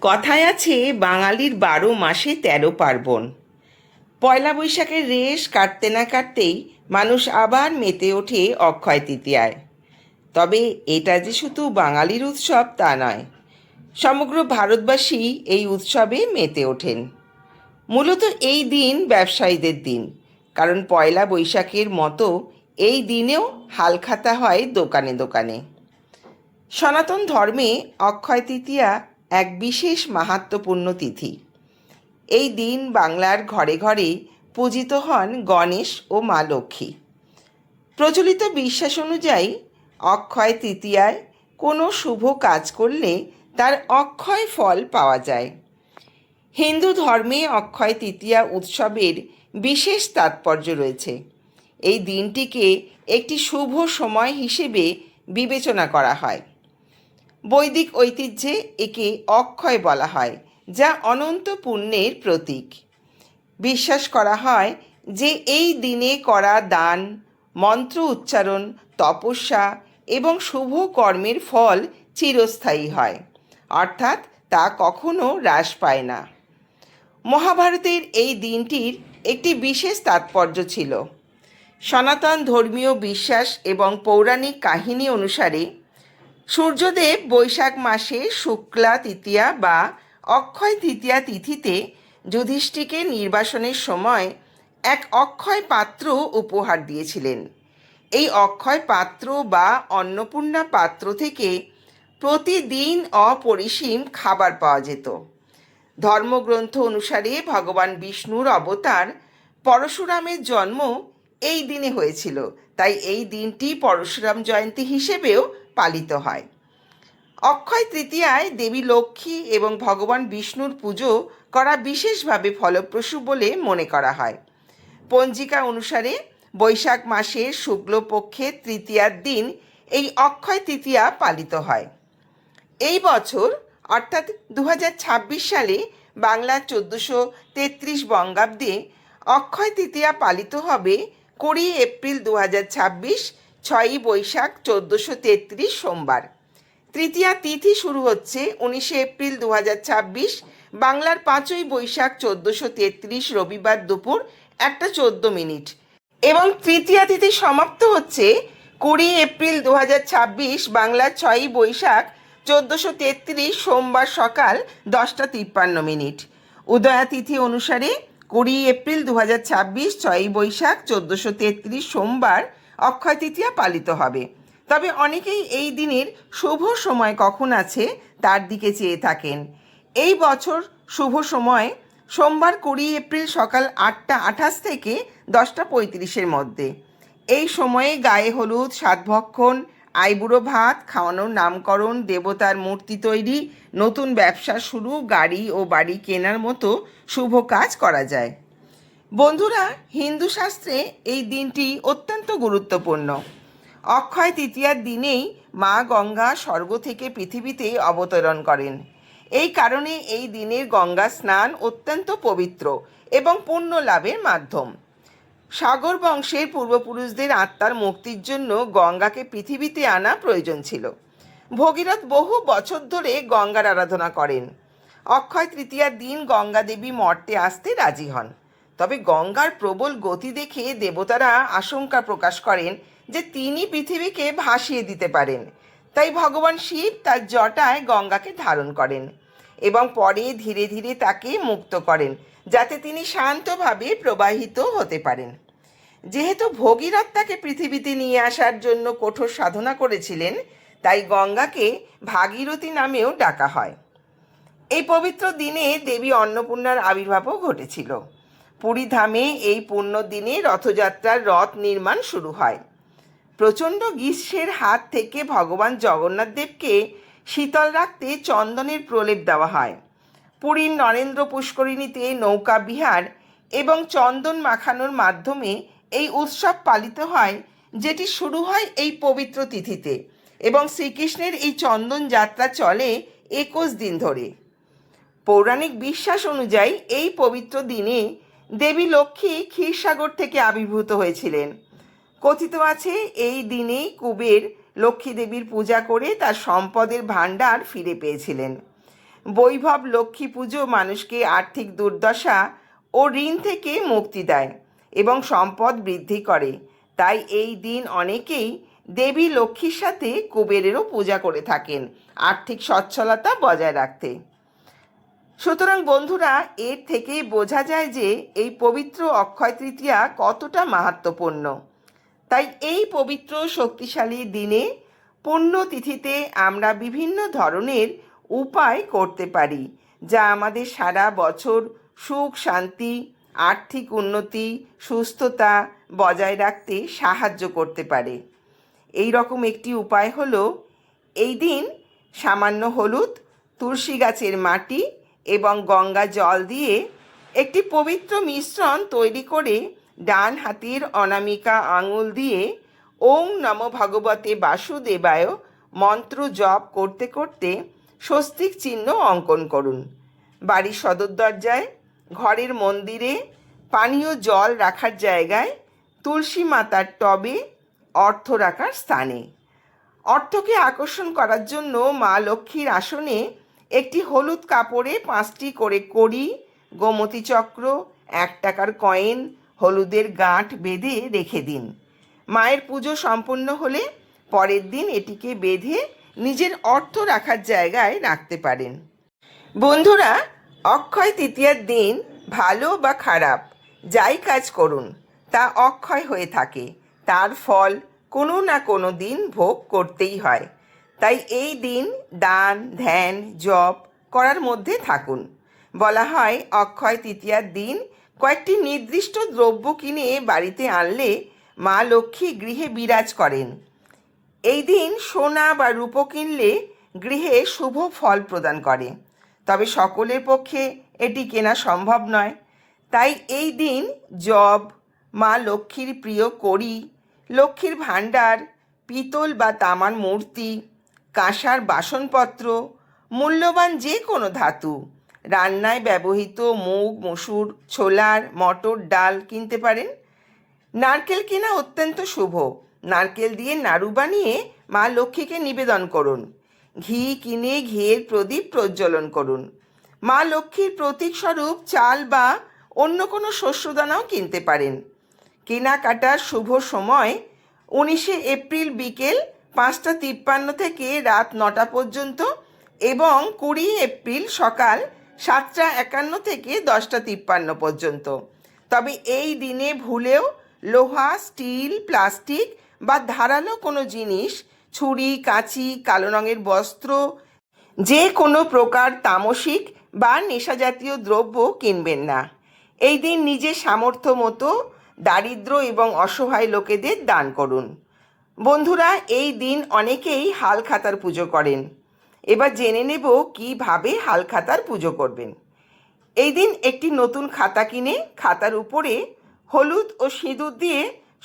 কথায় আছে বাঙালির 12 মাসে 13 পার্বণ। পয়লা বৈশাখের রেশ কাটতে না কাটতেই মানুষ আবার মেতে ওঠে অক্ষয় তৃতীয়ায়। তবে এটা যে শুধু বাঙালির উৎসব তা নয়, সমগ্র ভারতবাসী এই উৎসবে মেতে ওঠেন। মূলত এই দিন ব্যবসায়ীদের দিন, কারণ পয়লা বৈশাখের মতো এই দিনেও হালখাতা হয় দোকানে দোকানে। সনাতন ধর্মে অক্ষয় তৃতীয়া এক বিশেষ মাহাত্ম্যপূর্ণ তিথি। এই দিন বাংলার ঘরে ঘরে পূজিত হন গণেশ ও মা লক্ষ্মী। প্রচলিত বিশ্বাস অনুযায়ী অক্ষয় তৃতীয়ায় কোনো শুভ কাজ করলে তার অক্ষয় ফল পাওয়া যায়। হিন্দু ধর্মে অক্ষয় তৃতীয়া উৎসবের বিশেষ তাৎপর্য রয়েছে। এই দিনটিকে একটি শুভ সময় হিসেবে বিবেচনা করা হয়। বৈদিক ঐতিহ্যে একে অক্ষয় বলা হয়, যা অনন্ত পুণ্যের প্রতীক। বিশ্বাস করা হয় যে এই দিনে করা দান, মন্ত্র উচ্চারণ, তপস্যা এবং শুভ কর্মের ফল চিরস্থায়ী হয়, অর্থাৎ তা কখনো হ্রাস পায় না। মহাভারতের এই দিনটির একটি বিশেষ তাৎপর্য ছিল। সনাতন ধর্মীয় বিশ্বাস এবং পৌরাণিক কাহিনী অনুসারে সূর্যদেব বৈশাখ মাসে শুক্লা তৃতীয়া বা অক্ষয় তৃতীয়া তিথিতে যুধিষ্ঠিরকে নির্বাসনের সময় এক অক্ষয় পাত্র উপহার দিয়েছিলেন। এই অক্ষয় পাত্র বা অন্নপূর্ণা পাত্র থেকে প্রতিদিন অপরিসীম খাবার পাওয়া যেত। ধর্মগ্রন্থ অনুসারে ভগবান বিষ্ণুর অবতার পরশুরামের জন্ম এই দিনে হয়েছিল, তাই এই দিনটি পরশুরাম জয়ন্তী হিসেবেও পালিত হয়। অক্ষয় তৃতীয়ায় দেবী লক্ষ্মী এবং ভগবান বিষ্ণুর পুজো করা বিশেষভাবে ফলপ্রসূ বলে মনে করা হয়। পঞ্জিকা অনুসারে বৈশাখ মাসের শুক্লপক্ষের তৃতীয়ার দিন এই অক্ষয় তৃতীয়া পালিত হয়। এই বছর অর্থাৎ 2026 সালে বাংলা 1433 বঙ্গাব্দে অক্ষয় তৃতীয়া পালিত হবে 20 এপ্রিল 2026, 6ই বৈশাখ 1433 সোমবার। তৃতীয়া তিথি শুরু হচ্ছে 19 এপ্রিল 2026, বাংলার 5ই বৈশাখ 1433 রবিবার দুপুর 1:14 এবং তৃতীয়া তিথি সমাপ্ত হচ্ছে 20 এপ্রিল 2026, বাংলার 6ই বৈশাখ 1433 সোমবার সকাল 10:53। উদয়া তিথি অনুসারে 20 এপ্রিল 2026, 6ই বৈশাখ 1433 সোমবার অক্ষয় তৃতীয়া পালিত হবে। তবে অনেকেই এই দিনের শুভ সময় কখন আছে তার দিকে চেয়ে থাকেন। এই বছর শুভ সময় সোমবার 20 এপ্রিল সকাল 8:28 থেকে 10:35 মধ্যে। এই সময়ে গায়ে হলুদ, সাতভক্ষণ, আইবুড়ো ভাত খাওয়ানোর, নামকরণ, দেবতার মূর্তি তৈরি, নতুন ব্যবসা শুরু, গাড়ি ও বাড়ি কেনার মতো শুভ কাজ করা যায়। বন্ধুরা, হিন্দু শাস্ত্রে এই দিনটি অত্যন্ত গুরুত্বপূর্ণ। অক্ষয় তৃতীয়ার দিনেই মা গঙ্গা স্বর্গ থেকে পৃথিবীতে অবতরণ করেন। এই কারণে এই দিনের গঙ্গা স্নান অত্যন্ত পবিত্র এবং পুণ্য লাভের মাধ্যম। সাগর বংশের পূর্বপুরুষদের আত্মার মুক্তির জন্য গঙ্গাকে পৃথিবীতে আনা প্রয়োজন ছিল। ভগীরথ বহু বছর ধরে গঙ্গার আরাধনা করেন। অক্ষয় তৃতীয়ার দিন গঙ্গা দেবী মর্তে আসতে রাজি হন। তবে গঙ্গার প্রবল গতি দেখে দেবতারা আশঙ্কা প্রকাশ করেন যে তিনি পৃথিবীকে ভাসিয়ে দিতে পারেন। তাই ভগবান শিব তার জটায় গঙ্গাকে ধারণ করেন এবং পরে ধীরে ধীরে তাকে মুক্ত করেন, যাতে তিনি শান্তভাবে প্রবাহিত হতে পারেন। যেহেতু ভগীরথ তাকে পৃথিবীতে নিয়ে আসার জন্য কঠোর সাধনা করেছিলেন, তাই গঙ্গাকে ভাগীরথী নামেও ডাকা হয়। এই পবিত্র দিনে দেবী অন্নপূর্ণার আবির্ভাবও ঘটেছিল। পুরী ধামে এই পুণ্য দিনে রথযাত্রার রথ নির্মাণ শুরু হয়। প্রচণ্ড গ্রীষ্মের হাত থেকে ভগবান জগন্নাথ দেবকে শীতল রাখতে চন্দনের প্রলেপ দেওয়া হয়। পুরীর নরেন্দ্র পুষ্করিণীতে নৌকা বিহার এবং চন্দন মাখানোর মাধ্যমে এই উৎসব পালিত হয়, যেটি শুরু হয় এই পবিত্র তিথিতে এবং শ্রীকৃষ্ণের এই চন্দন যাত্রা চলে 21 দিন ধরে। পৌরাণিক বিশ্বাস অনুযায়ী এই পবিত্র দিনে দেবী লক্ষ্মী ক্ষীরসাগর থেকে আবির্ভূত হয়েছিলেন। কথিত আছে এই দিনেই কুবের লক্ষ্মী দেবীর পূজা করে তার সম্পদের ভাণ্ডার ফিরে পেয়েছিলেন। বৈভব লক্ষ্মী পুজো মানুষকে আর্থিক দুর্দশা ও ঋণ থেকে মুক্তি দেয় এবং সম্পদ বৃদ্ধি করে। তাই এই দিন অনেকেই দেবী লক্ষ্মীর সাথে কুবেরেরও পূজা করে থাকেন আর্থিক সচ্ছলতা বজায় রাখতে। সুতরাং বন্ধুরা, এর থেকেই বোঝা যায় যে এই পবিত্র অক্ষয় তৃতীয়া কতটা মাহাত্ম্যপূর্ণ। তাই এই পবিত্র শক্তিশালী দিনে পুণ্যতিথিতে আমরা বিভিন্ন ধরনের উপায় করতে পারি, যা আমাদের সারা বছর সুখ শান্তি, আর্থিক উন্নতি, সুস্থতা বজায় রাখতে সাহায্য করতে পারে। এই রকম একটি উপায় হলো, এই দিন সামান্য হলুদ, তুলসী গাছের মাটি এবং গঙ্গা জল দিয়ে একটি পবিত্র মিশ্রণ তৈরি করে ডান হাতের অনামিকা আঙুল দিয়ে ওং নমো ভগবতে বাসুদেবায় মন্ত্র জপ করতে করতে স্বস্তিক চিহ্ন অঙ্কন করুন। বাড়ির সদর দরজায়, ঘরের মন্দিরে, পানীয় জল রাখার জায়গায়, তুলসী মাতার টবে, অর্থ রাখার স্থানে। অর্থকে আকর্ষণ করার জন্য মা লক্ষ্মীর আসনে একটি হলুদ কাপড়ে 5টি করে কড়ি, গোমতী চক্র, 1 টাকার কয়েন, হলুদের গাঁঠ বেঁধে রেখে দিন। মায়ের পুজো সম্পূর্ণ হলে পরের দিন এটিকে বেঁধে নিজের অর্থ রাখার জায়গায় রাখতে পারেন। বন্ধুরা, অক্ষয় তৃতীয়ার দিন ভালো বা খারাপ যাই কাজ করুন তা অক্ষয় হয়ে থাকে, তার ফল কোনো না কোনো দিন ভোগ করতেই হয়। তাই এই দিন দান, ধ্যান, জপ করার মধ্যে থাকুন। বলা হয়, অক্ষয় তৃতীয়ার দিন কয়েকটি নির্দিষ্ট দ্রব্য কিনে বাড়িতে আনলে মা লক্ষ্মী গৃহে বিরাজ করেন। এই দিন সোনা বা রূপো কিনলে গৃহে শুভ ফল প্রদান করে, তবে সকলের পক্ষে এটি কেনা সম্ভব নয়। তাই এই দিন জব, মা লক্ষ্মীর প্রিয় কড়ি, লক্ষ্মীর ভাণ্ডার, পিতল বা তামার মূর্তি, কাঁসার বাসনপত্র, মূল্যবান যে কোনো ধাতু, রান্নায় ব্যবহৃত মুগ, মসুর, ছোলার, মটর ডাল কিনতে পারেন। নারকেল কেনা অত্যন্ত শুভ। নারকেল দিয়ে নাড়ু বানিয়ে মা লক্ষ্মীকে নিবেদন করুন। ঘি কিনে ঘিয়ের প্রদীপ প্রজ্বলন করুন। মা লক্ষ্মীর প্রতীক স্বরূপ চাল বা অন্য কোনো শস্যদানাও কিনতে পারেন। কেনাকাটার শুভ সময় 19 এপ্রিল বিকেল 5টা 53 থেকে রাত 9টা পর্যন্ত এবং 20 এপ্রিল সকাল 7টা 51 থেকে 10টা 53 পর্যন্ত। তবে এই দিনে ভুলেও লোহা, স্টিল, প্লাস্টিক বা ধারালো কোনো জিনিস, ছুরি, কাঁচি, কালো রঙের বস্ত্র, যে কোনো প্রকার তামসিক বা নেশাজাতীয় দ্রব্য কিনবেন না। এই দিন নিজের সামর্থ্য মতো দারিদ্র এবং অসহায় লোকেদের দান করুন। বন্ধুরা, এই দিন অনেকেই হালখাতার পুজো করেন। এবার জেনে নেব কিভাবে হালখাতার পুজো করবেন। এই দিন একটি নতুন খাতা কিনে খাতার উপরে হলুদ ও সিঁদুর দিয়ে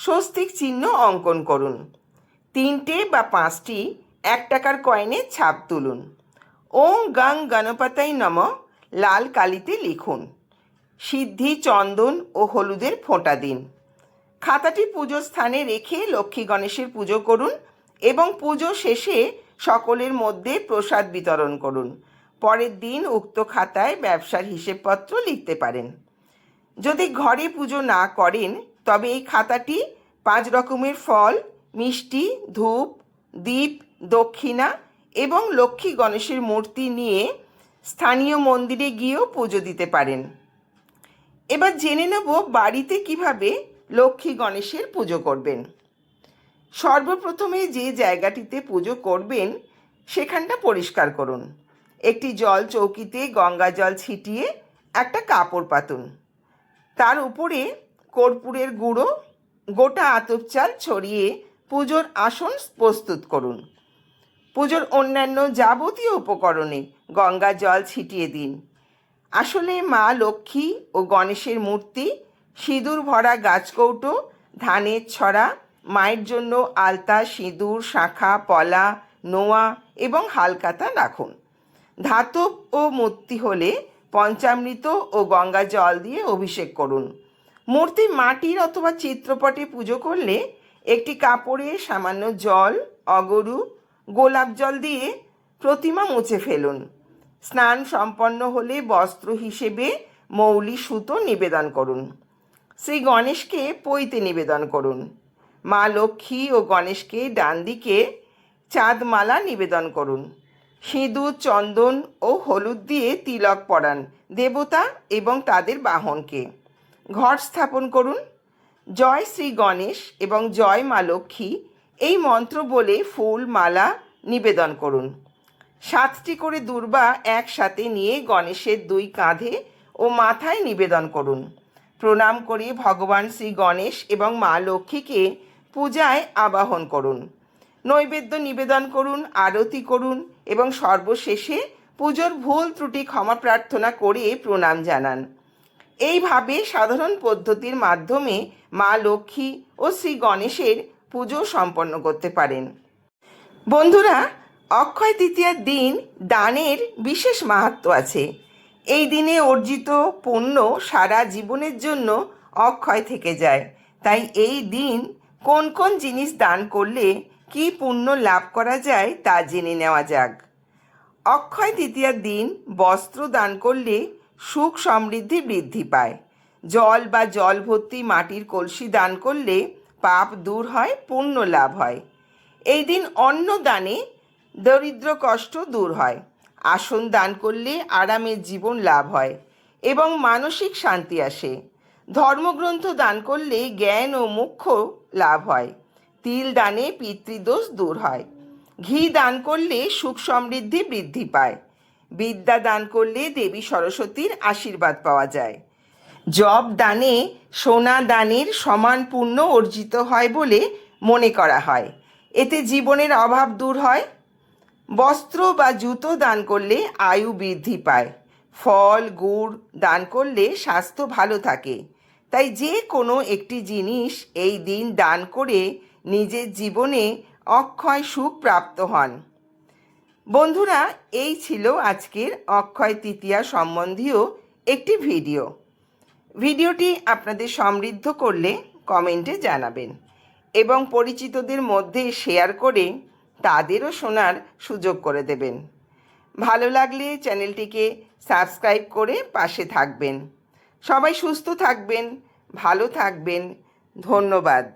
স্বস্তিক চিহ্ন অঙ্কন করুন। 3টে বা 5টি 1 টাকার কয়েনের ছাপ তুলুন। ওং গং গণপতাই নমঃ লাল কালিতে লিখুন। সিদ্ধি, চন্দন ও হলুদের ফোঁটা দিন। খাতাটি পুজোর স্থানে রেখে লক্ষ্মী গণেশের পুজো করুন এবং পুজো শেষে সকলের মধ্যে প্রসাদ বিতরণ করুন। পরের দিন উক্ত খাতায় ব্যবসার হিসেবপত্র লিখতে পারেন। যদি ঘরে পুজো না করেন তবে এই খাতাটি 5 রকমের ফল, মিষ্টি, ধূপ, দীপ, দক্ষিণা এবং লক্ষ্মী গণেশের মূর্তি নিয়ে স্থানীয় মন্দিরে গিয়েও পুজো দিতে পারেন। এবার জেনে নেব বাড়িতে কিভাবে লক্ষ্মী গণেশের পুজো করবেন। সর্বপ্রথমে যে জায়গাটিতে পুজো করবেন সেখানটা পরিষ্কার করুন। একটি জল চৌকিতে গঙ্গা জল ছিটিয়ে একটা কাপড় পাতুন। তার উপরে কর্পূরের গুঁড়ো, গোটা আতপ চাল ছড়িয়ে পুজোর আসন প্রস্তুত করুন। পুজোর অন্যান্য যাবতীয় উপকরণে গঙ্গা জল ছিটিয়ে দিন। আসলে মা লক্ষ্মী ও গণেশের মূর্তি, সিঁদুর ভরা গাছকৌটো, ধানের ছড়া, মায়ের জন্য আলতা, সিঁদুর, শাঁখা, পলা, নোয়া এবং হালখাতা রাখুন। ধাতব ও মূর্তি হলে পঞ্চামৃত ও গঙ্গা জল দিয়ে অভিষেক করুন। মূর্তি মাটির অথবা চিত্রপটে পুজো করলে একটি কাপড়ে সামান্য জল, অগরু, গোলাপ জল দিয়ে প্রতিমা মুছে ফেলুন। স্নান সম্পন্ন হলে বস্ত্র হিসেবে মৌলি সুতো নিবেদন করুন। শ্রী গণেশকে পৈতে নিবেদন করুন। মা লক্ষ্মী ও গণেশকে ডান দিকে চাঁদমালা নিবেদন করুন। সিঁদুর, চন্দন ও হলুদ দিয়ে তিলক পরান দেবতা এবং তাদের বাহনকে। ঘট স্থাপন করুন। জয় শ্রী গণেশ এবং জয় মা লক্ষ্মী এই মন্ত্র বলে ফুল মালা নিবেদন করুন। 7টি করে দূর্বা একসাথে নিয়ে গণেশের 2 কাঁধে ও মাথায় নিবেদন করুন। প্রণাম করে ভগবান শ্রী গণেশ এবং মা লক্ষ্মীকে পূজায় আবাহন করুন। নৈবেদ্য নিবেদন করুন, আরতি করুন এবং সর্বশেষে পুজোর ভুল ত্রুটি ক্ষমা প্রার্থনা করে প্রণাম জানান। এইভাবে সাধারণ পদ্ধতির মাধ্যমে মা লক্ষ্মী ও শ্রী গণেশের পুজো সম্পন্ন করতে পারেন। বন্ধুরা, অক্ষয় তৃতীয়ার দিন দানের বিশেষ মাহাত্ম্য আছে। এই দিনে অর্জিত পুণ্য সারা জীবনের জন্য অক্ষয় থেকে যায়। তাই এই দিন কোন কোন জিনিস দান করলে কি পুণ্য লাভ করা যায় তা জেনে নেওয়া যাক। অক্ষয় তৃতীয়ার দিন বস্ত্র দান করলে সুখ সমৃদ্ধি বৃদ্ধি পায়। জল বা জল ভর্তি মাটির কলসি দান করলে পাপ দূর হয়, পুণ্য লাভ হয়। এই দিন অন্ন দানে দরিদ্র কষ্ট দূর হয়। আসন দান করলে আরামের জীবন লাভ হয় এবং মানসিক শান্তি আসে। ধর্মগ্রন্থ দান করলে জ্ঞান ও মোক্ষ লাভ হয়। তিল দানে পিতৃদোষ দূর হয়। ঘি দান করলে সুখ সমৃদ্ধি বৃদ্ধি পায়। বিদ্যা দান করলে দেবী সরস্বতীর আশীর্বাদ পাওয়া যায়। জব দানে সোনা দানের সমান পুণ্য অর্জিত হয় বলে মনে করা হয়। এতে জীবনের অভাব দূর হয়। বস্ত্র বা জুতো দান করলে আয়ু বৃদ্ধি পায়। ফল, গুড় দান করলে স্বাস্থ্য ভালো থাকে। তাই যে কোনো একটি জিনিস এই দিন দান করে নিজের জীবনে অক্ষয় সুখ প্রাপ্ত হন। বন্ধুরা, এই ছিল আজকের অক্ষয় তৃতীয়া সম্বন্ধীয় একটি ভিডিওটি আপনাদের সমৃদ্ধ করলে কমেন্টে জানাবেন এবং পরিচিতদের মধ্যে শেয়ার করে তাদেরও শোনার সুযোগ করে দেবেন। ভালো লাগলে চ্যানেলটিকে সাবস্ক্রাইব করে পাশে থাকবেন। সবাই সুস্থ থাকবেন, ভালো থাকবেন। ধন্যবাদ।